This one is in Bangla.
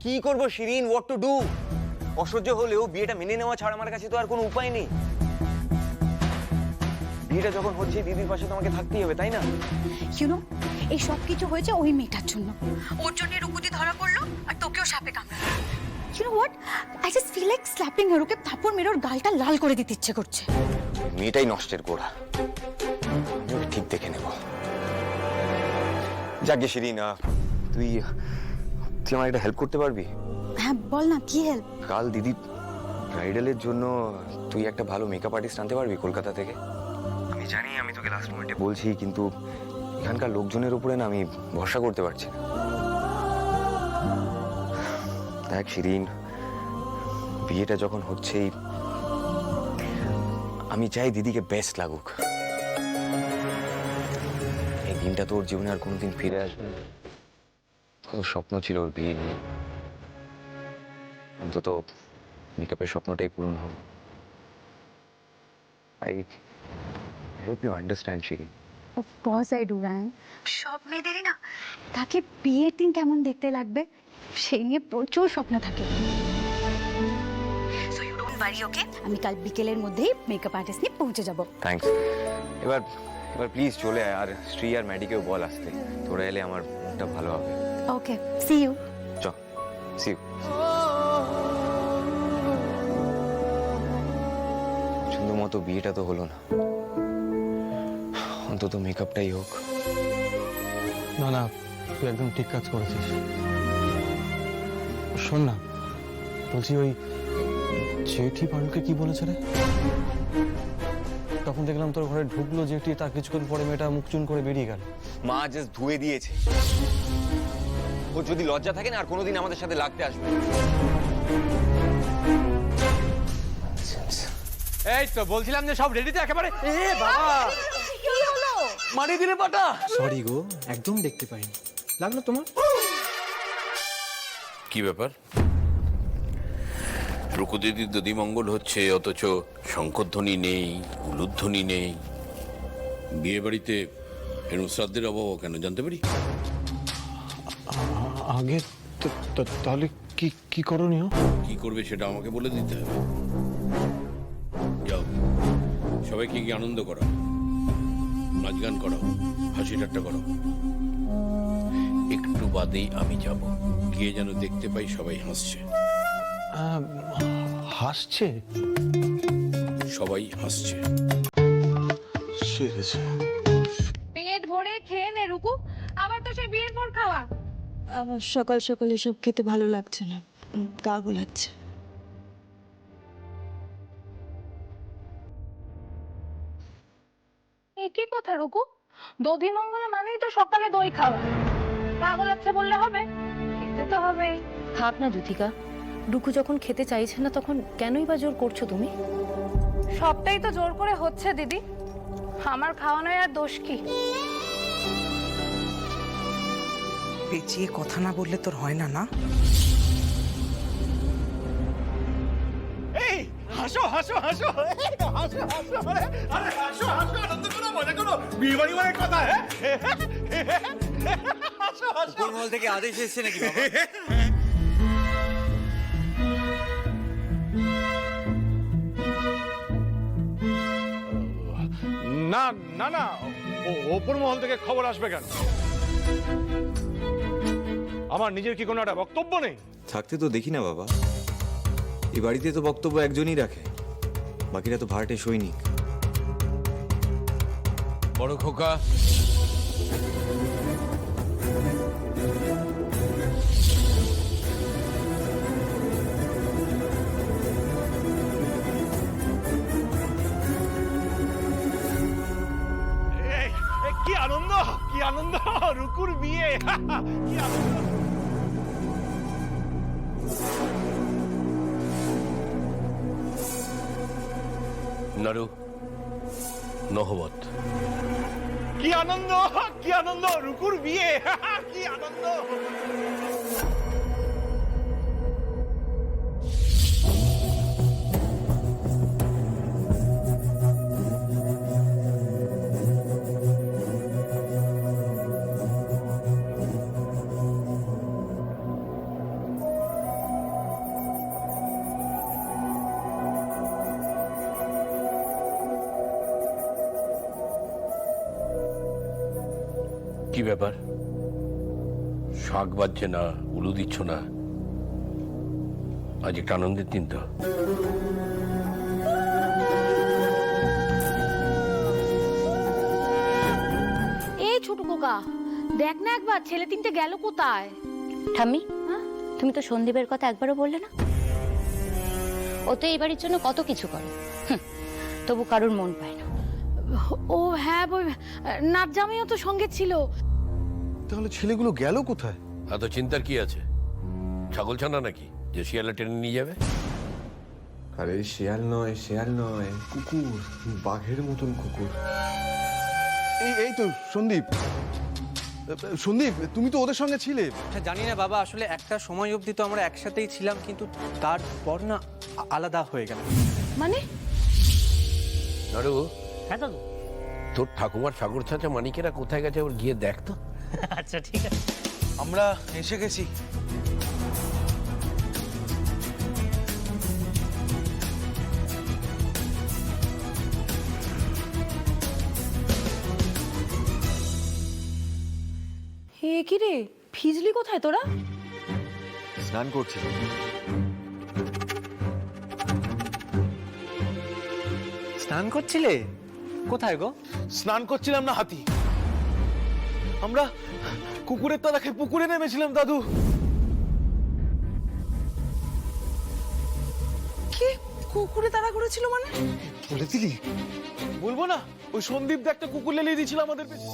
কি করবো শিরিন, হোয়াট টু ডু? অসহ্য হলেও বিয়েটা মেনে নেওয়া ছাড়া আমার কাছে তো আর কোনো উপায় নেই। বিয়েটা যখন হচ্ছে দিদির পাশে তোমাকে থাকতেই হবে, তাই না? ইউনো, এই সব কিছু হয়েছে ওই মেয়েটার জন্য। ওর জন্য রুকুতি ধরা পড়লো আর তোকেও সাপে কামড়ালো। You know what, I just feel like slapping her. ওকে থাপ্পড় মেরে ওর গালটা লাল করে দিতে ইচ্ছে করছে। মেয়েটাই নষ্টের গোড়া, আমি ওকে ঠিক দেখে নেব। যাকে শিরিন, তুই আমার একটা হেল্প করতে পারবি? হ্যাঁ বল না, কি হেল্প? কাল দিদি ব্রাইডালের জন্য তুই একটা ভালো মেকআপ আর্টিস্ট আনতে পারবি কলকাতা থেকে? আমি জানি আমি তোকে লাস্ট মোমেন্টে বলছি, কিন্তু এখানকার লোকজনের উপরে না আমি ভরসা করতে পারছি না। দেখ শিরিন, বিয়েটা যখন হচ্ছেই আমি চাই দিদিকে বেস্ট লাগুক। এই দিনটা তোর জীবনে আর কোনোদিন ফিরে আসবে না। কত স্বপ্ন ছিল ওর বিয়ে নিয়ে, অন্তত মেকআপের স্বপ্নটাই পূরণ হোক। I hope you understand, Shiri. Of course I do, Ryan. সব মেয়েদেরই না তাকে বিয়ের দিন কেমন দেখতে লাগবে সেই নিয়ে প্রচুর স্বপ্ন থাকে। So you don't worry, okay? আমি কাল বিকেলের মধ্যেই মেকআপ আর্টিস্ট নিয়ে পৌঁছে যাব। থ্যাঙ্কস। এবার প্লিজ চলে আয়, আর শ্রী আর ম্যাডিকেও বল আসতে। তোরা এলে আমার মনটা ভালো হবে। ওকে, সি ইউ। চ, সি ইউ। পছন্দ মতো বিয়েটা তো হলো না, অন্তত মেকআপটাই হোক। না না, তুই একদম ঠিক কাজ করেছিস। শোন না, বলছি ওই জেঠি পারুকে কি বলেছে রে? তখন দেখলাম তোর ঘরে ঢুকলো জেঠি, তার কিছুক্ষণ পরে মেয়েটা মুখ চুন করে বেরিয়ে গেল। মা জাস্ট ধুয়ে দিয়েছে। ও যদি লজ্জা থাকে না আর কোনোদিন আমাদের সাথে লাগতে আসবে। এই তো বলছিলাম যে সব রেডি তো একেবারে। এ বাবা, কি হলো? মারি দিলে পাটা। সরি গো, একদম দেখতে পাইনি। লাগলো তোমার? কি ব্যাপার? প্রকৃতির দধিমঙ্গল হচ্ছে, অথচ শঙ্করধ্বনি নেই, উলুধ্বনি নেই। বিয়ে বাড়িতে এরকম শ্রাদ্ধের অভাব কেন জানতে পারি? আগে তাহলে কি কি করণীয়? কি করবে সেটা আমাকে বলে দিতে হবে। যাও, সবাইকে গিয়ে আনন্দ করাও, নাচ গান করাও, হাসি ঠাট্টা করাও। একটু বাদেই আমি যাব, গিয়ে যেন দেখতে পাই সবাই হাসছে। হাসছে? সবাই হাসছে। সেরেছে। পেট ভরে খেয়ে নে রুকু, আবার তো সে বিয়ের পর খাওয়া। আমার সকাল সকাল এসব খেতে ভালো লাগছে না, গা গোলাচ্ছে। কি কথা রুকু? দধি মঙ্গল মানেই তো সকালে দই খাওয়া। পাগল আছে বললে হবে? খেতে তো হবে। থাক না জ্যোতিকা, রুকু যখন খেতে চাইছে না তখন কেনই বা জোর করছো তুমি? সবটাই তো জোর করে হচ্ছে দিদি, আমার খাওয়ানোর আর দোষ কি? পেঁচিয়ে কথা না বললে তোর হয় না না? এই হাসো হাসো হাসো, এই হাসো হাসো, আরে হাসো হাসো, আনন্দ করো, মজা করো। বিয়ে বাড়ি মানে কথা। হ্যাঁ, হাসো হাসো। উপরমহল থেকে আদেশ এসেছে নাকি বাবা? না না না, ওপর মহল থেকে খবর আসবে কেন? আমার নিজের কি কোনো একটা বক্তব্য নেই? থাকতে তো দেখি না বাবা, এই বাড়িতে তো বক্তব্য একজনই রাখে, বাকিরা তো ভাড়াটে সৈনিক। বড় খোকা, কি আনন্দ, কি আনন্দ, রুকুর বিয়ে, কি আনন্দ। নারু নহবত। কি আনন্দ, কি আনন্দ, রুকুর বিয়ে, কি আনন্দ। কি ব্যাপার? শাক বাজছে না, উলু দিচ্ছ না? আজ একটা আনন্দের দিন তো। এই ছোট কোকা, দেখ না একবার ছেলে তিনটে গেল কোথায়? ঠাম্মি, তুমি তো সন্দীপের কথা একবারও বললে না। ও তো এই বাড়ির জন্য কত কিছু করে, তবু কারোর মন পায় না। ও হ্যাঁ, ওই নাচ জামাইও তো সঙ্গে ছিল। তাহলে ছেলেগুলো গেল কোথায়? এত চিন্তার কি আছে? ছাগল ছানা নাকি যে শিয়ালে টেনে নিয়ে যাবে? আরে শিয়াল নয় কুকুর, বাঘের মতন কুকুর। এই তো সন্দীপ, তুমি তো ওদের সঙ্গে ছিলে। হ্যাঁ জানি না বাবা, আসলে একটা সময় অবধি তো আমরা একসাথেই ছিলাম, কিন্তু তারপর না আলাদা হয়ে গেল। মানে? নাড়ু, হ্যাঁ দাদু। তোর ঠাকুমার সাগর ছাঁচা মানিকেরা কোথায় গেছে ওর গিয়ে দেখ তো। আচ্ছা ঠিক আছে। আমরা এসে গেছি। হে কি রে, ভিজলি কোথায় তোরা? স্নান করছি। স্নান করছিলে? কোথায় গো? স্নান করছিলাম না হাতি, আমরা কুকুরের তলা খেয়ে পুকুরে নেমেছিলাম দাদু। কি কুকুরে তাড়া করেছিল মানে? বলে দিলি? বলবো না, ওই সন্দীপ দা একটা কুকুর লেলিয়ে দিয়েছিল আমাদের পেছনে।